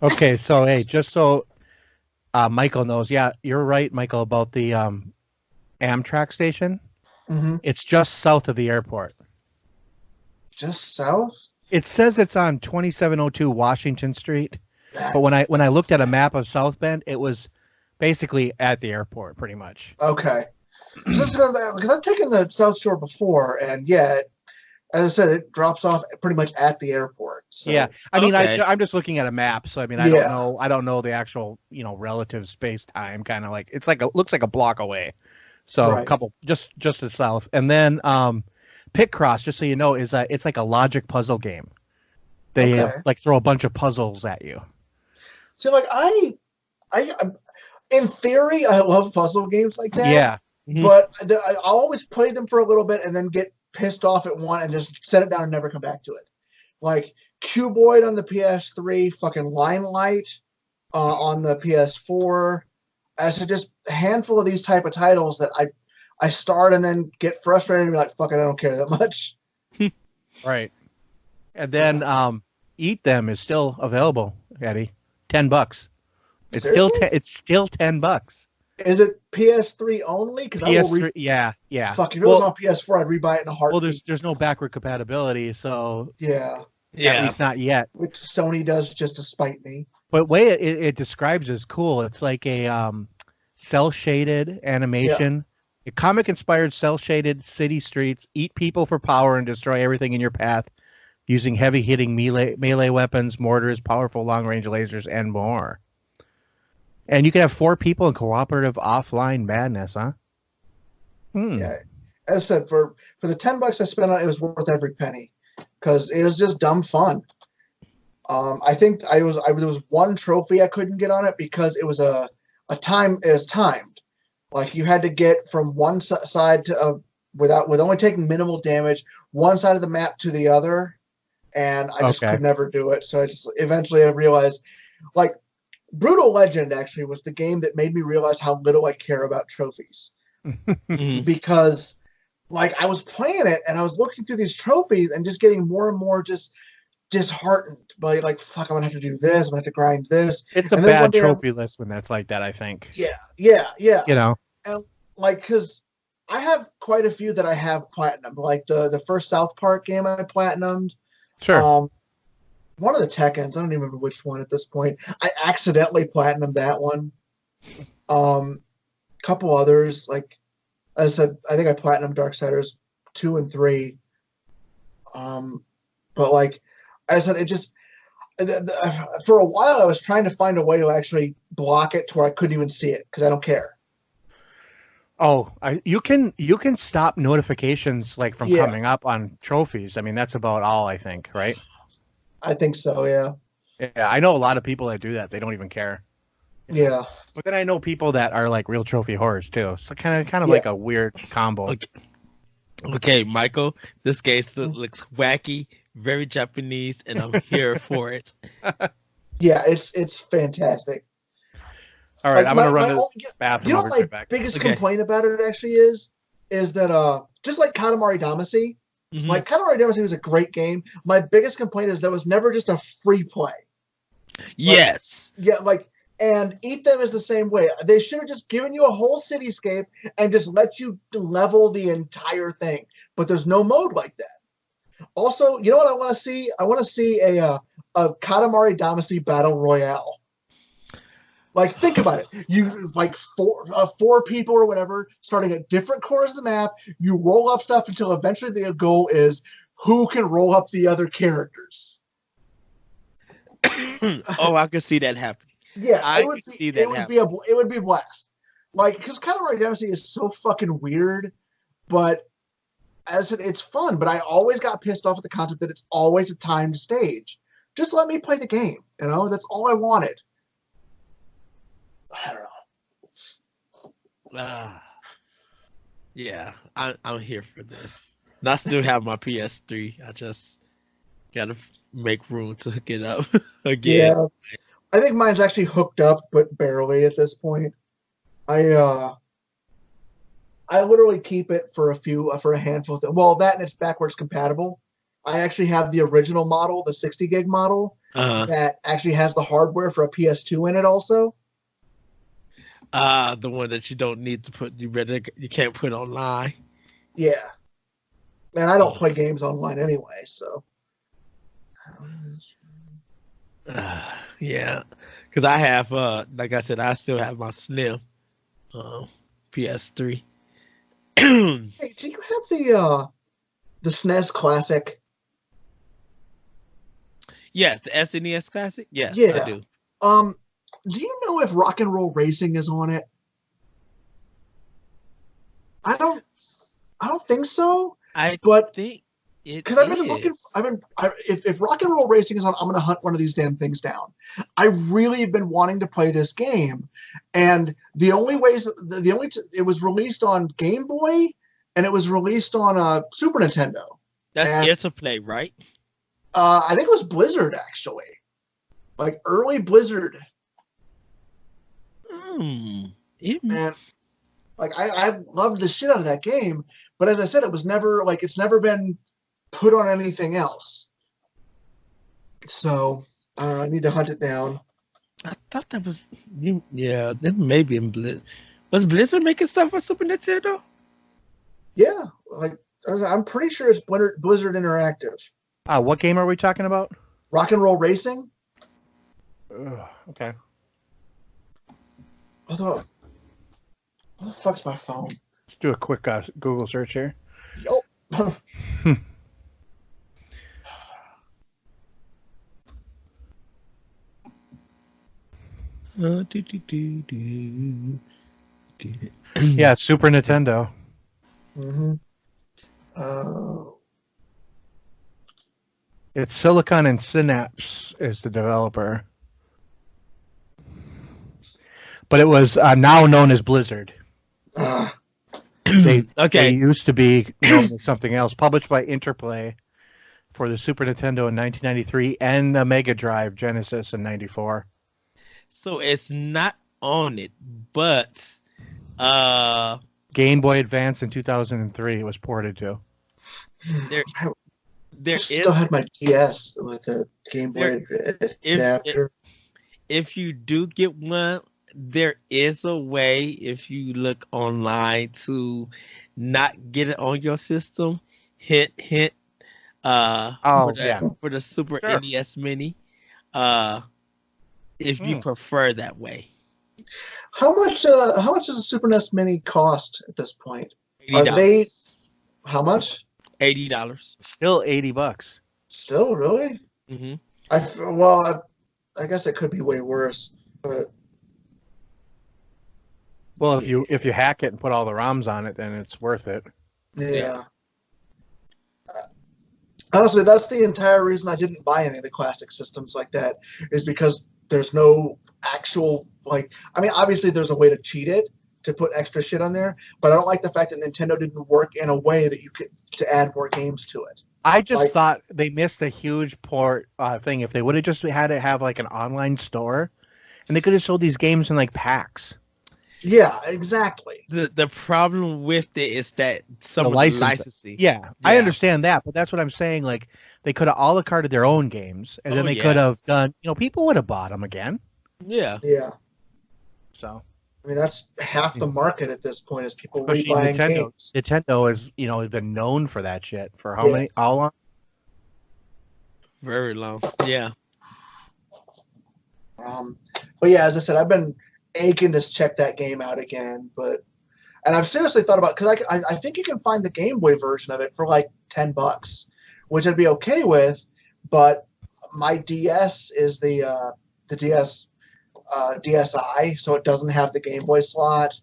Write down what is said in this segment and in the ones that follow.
Okay, so hey, just so Michael knows, yeah, you're right, Michael, about the Amtrak station. Hmm. It's just south of the airport. Just south. It says it's on 2702 Washington Street, but That when I looked at a map of South Bend, it was basically at the airport, pretty much. okay. Because I've taken the South Shore before, and yeah, as I said, it drops off pretty much at the airport. Yeah, So I mean, Okay. I'm just looking at a map, so I mean, yeah, I don't know the actual, relative space time, kind of like it's like looks like a block away. So a right. couple just to the south, and then Pit Cross, just so you know, is it's like a logic puzzle game. They Okay. like throw a bunch of puzzles at you. So like I, in theory, I love puzzle games like that, Yeah. Hmm. but I always play them for a little bit and then get pissed off at one and just set it down and never come back to it. Like Cuboid on the PS3, fucking Limelight on the PS4. As to just a handful of these type of titles that I start and then get frustrated and be like, fuck it, I don't care that much. Right. And Yeah. then Eat Them is still available, Eddie. $10. Seriously? It's still $10. Is it PS3 only? Because I will PS3, yeah, yeah. fuck if it was Well, on PS4, I'd rebuy it in a heartbeat. there's no backward compatibility, so Yeah, at Yeah. least not yet. which Sony does just to spite me. But way it describes is cool. It's like a cell shaded Yeah. animation, a comic inspired cell shaded city streets, eat people for power and destroy everything in your path using heavy hitting melee weapons, mortars, powerful long range lasers, and more. And you can have 4 people in cooperative offline madness, huh? Hmm. Yeah. As I said, for the $10 I spent on it, it was worth every penny because it was just dumb fun. I think there was one trophy I couldn't get on it because it was a time it was timed. Like you had to get from one side to with only taking minimal damage, one side of the map to the other, and I just Okay. could never do it. So I just eventually I realized, like, Brutal Legend actually was the game that made me realize how little I care about trophies Mhm. because like I was playing it and I was looking through these trophies and just getting more and more just disheartened by like fuck I'm gonna have to do this, I'm gonna have to grind this. It's a And then one bad day trophy list when that's like that, I think. yeah. You know. And like because I have quite a few that I have platinum. Like the first South Park game I platinumed. Sure. Um one of the Tekkens, I don't even remember which one at this point. I accidentally platinumed that one. Couple others, like I said, I think I platinumed Darksiders 2 and 3. But like I said, it just for a while I was trying to find a way to actually block it to where I couldn't even see it because I don't care. Oh, you can stop notifications like from Yeah, coming up on trophies. I mean, that's about all I think, right? I think so. Yeah, Yeah, I know a lot of people that do that. They don't even care. yeah, But then I know people that are like real trophy whores too. So kind of yeah. like a weird combo. Okay. Okay, Michael. This game still looks wacky, very Japanese, and I'm here for it. Yeah, it's fantastic. All right, Like I'm gonna run to the you bathroom. know I'll be my right back. biggest Okay. complaint about it actually is that just like Katamari Damacy, Mhm. like Katamari Damacy was a great game. My biggest complaint is that was never just a free play. Yes. Yeah, like and Eat Them is the same way. They should have just given you a whole cityscape and just let you level the entire thing. But there's no mode like that. Also, you know what I want to see? I want to see a Katamari Damacy battle royale. Like, think about it. You like four people or whatever, starting at different corners of the map. You roll up stuff until eventually the goal is who can roll up the other characters. Oh, I could see that happening. Yeah, I could see that happening. it would be a blast. Like, because Katamari Damacy is so fucking weird, but as it's fun. But I always got pissed off at the concept that it's always a timed stage. Just let me play the game. You know, that's all I wanted. I don't know. Ah, yeah, I'm here for this. And I still have my PS3. I just gotta make room to hook it up again. Yeah, I think mine's actually hooked up, but barely at this point. I I literally keep it for a handful of things. Well, that and it's backwards compatible. I actually have the original model, the 60 gig model, that actually has the hardware for a PS2 in it also. The one that you don't need to put, you can't put online. Yeah. And I don't play games online anyway, so. Yeah. Because I have, like I said, I still have my Slim PS3. Hey, do you have the SNES Classic? Yes, the SNES Classic. Yes, Yeah. I do. Do you know if Rock and Roll Racing is on it? I don't think so. But think it because I've been looking. If Rock and Roll Racing is on, I'm going to hunt one of these damn things down. I really have been wanting to play this game, and the only ways it was released on Game Boy, and it was released on Super Nintendo. That's Interplay, right? I think it was Blizzard actually, like early Blizzard. And like I loved the shit out of that game, but as I said, it was never it's never been put on anything else. So I need to hunt it down. I thought that was yeah. That may be in Blizzard. Was Blizzard making stuff for Super Nintendo? Yeah, like I'm pretty sure it's Blizzard Interactive. What game are we talking about? Rock and Roll Racing. Okay. Although, what the fuck's my phone? Let's do a quick Google search here. Yup. Yeah, Super Nintendo. Mm-hmm. It's Silicon and Synapse is the developer. But it was now known as Blizzard. They used to be known as something else. Published by Interplay for the Super Nintendo in 1993 and the Mega Drive Genesis in 94. So it's not on it, but Game Boy Advance in 2003 it was ported to. I still had my DS with a Game Boy adapter. If you do get one, there is a way if you look online to not get it on your system. Hint. For the Super NES Mini. If you prefer that way. How much does a Super NES Mini cost at this point? $80. How much? $80. Still $80. Still, really? Mm-hmm. I guess it could be way worse, but. Well, if you hack it and put all the ROMs on it, then it's worth it. Yeah. Honestly, that's the entire reason I didn't buy any of the classic systems like that, is because there's no actual obviously there's a way to cheat it to put extra shit on there, but I don't like the fact that Nintendo didn't work in a way that you could to add more games to it. I just thought they missed a huge port thing. If they would have just had to have like an online store, and they could have sold these games in like packs. Yeah, exactly. The problem with it is that some of the licensing. Yeah, I understand that, but that's what I'm saying. Like they could have a la carte their own games, and then they could have done. People would have bought them again. Yeah. Yeah. So. I mean, that's half the market at this point is people Especially rebuying games. Nintendo is, has been known for that shit for how long? Very long. Yeah. But yeah, as I said, I've been aching to check that game out again, and I've seriously thought about, because I think you can find the Game Boy version of it for like $10, which I'd be okay with, but my DS is the DS DSi, so it doesn't have the Game Boy slot,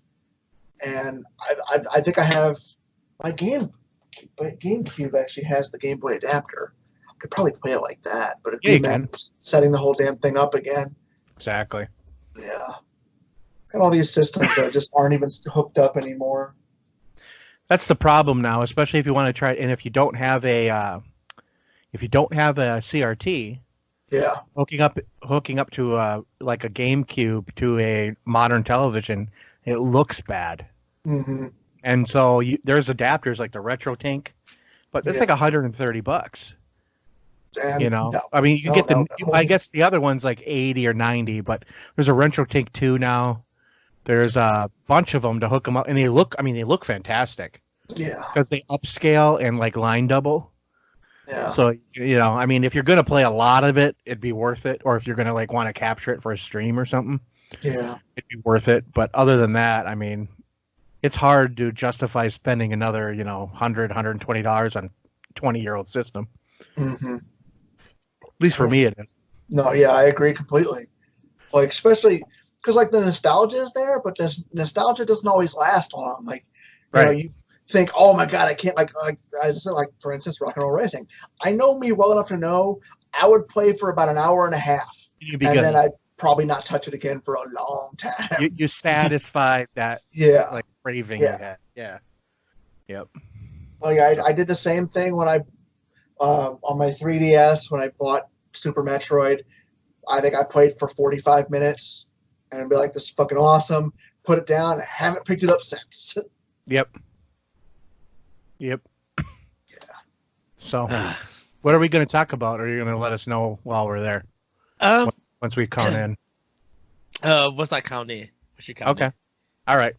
and I think I have my GameCube actually has the Game Boy adapter. I could probably play it like that, but it'd be setting the whole damn thing up again. Exactly. Yeah. Got all these systems that just aren't even hooked up anymore. That's the problem now, especially if you want to try. And if you don't have a CRT, hooking up to like a GameCube to a modern television, it looks bad. And so there's adapters like the RetroTink, but it's like $130. And You know, no, I mean, you no, get the. no, no. I guess the other one's like 80 or 90, but there's a Retro Tank 2 now. There's a bunch of them to hook them up, and they look. I mean, they look fantastic Yeah, because they upscale and like line double. yeah, So I mean, if you're gonna play a lot of it, it'd be worth it. Or if you're gonna like want to capture it for a stream or something, yeah. it'd be worth it. But other than that, I mean, it's hard to justify spending another, $120 on 20-year-old system. Hmm. At least for me, it is. No, yeah, I agree completely. Like, especially because like the nostalgia is there, but this nostalgia doesn't always last long. Like, Right. you think, oh my god, I can't like as I said, like for instance, rock and roll racing. I know me well enough to know I would play for about an hour and a half, You'd be and good. then I'd probably not touch it again for a long time. You satisfy that Yeah, like craving Yeah. you had. Yeah. Yep. oh yeah, I did the same thing when I on my 3DS when I bought Super Metroid. I think I played for 45 minutes and be like, this is fucking awesome. Put it down. Haven't picked it up since. Yep. Yep. So, what are we going to talk about? Or are you going to let us know while we're there um, once we count in? what's that count in? What's your count? Okay. All right.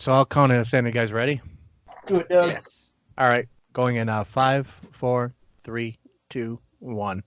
So I'll count in. Sam, you guys ready? Do it, Doug. Yes. All right. Going in 5, 4, 3, 2, 1.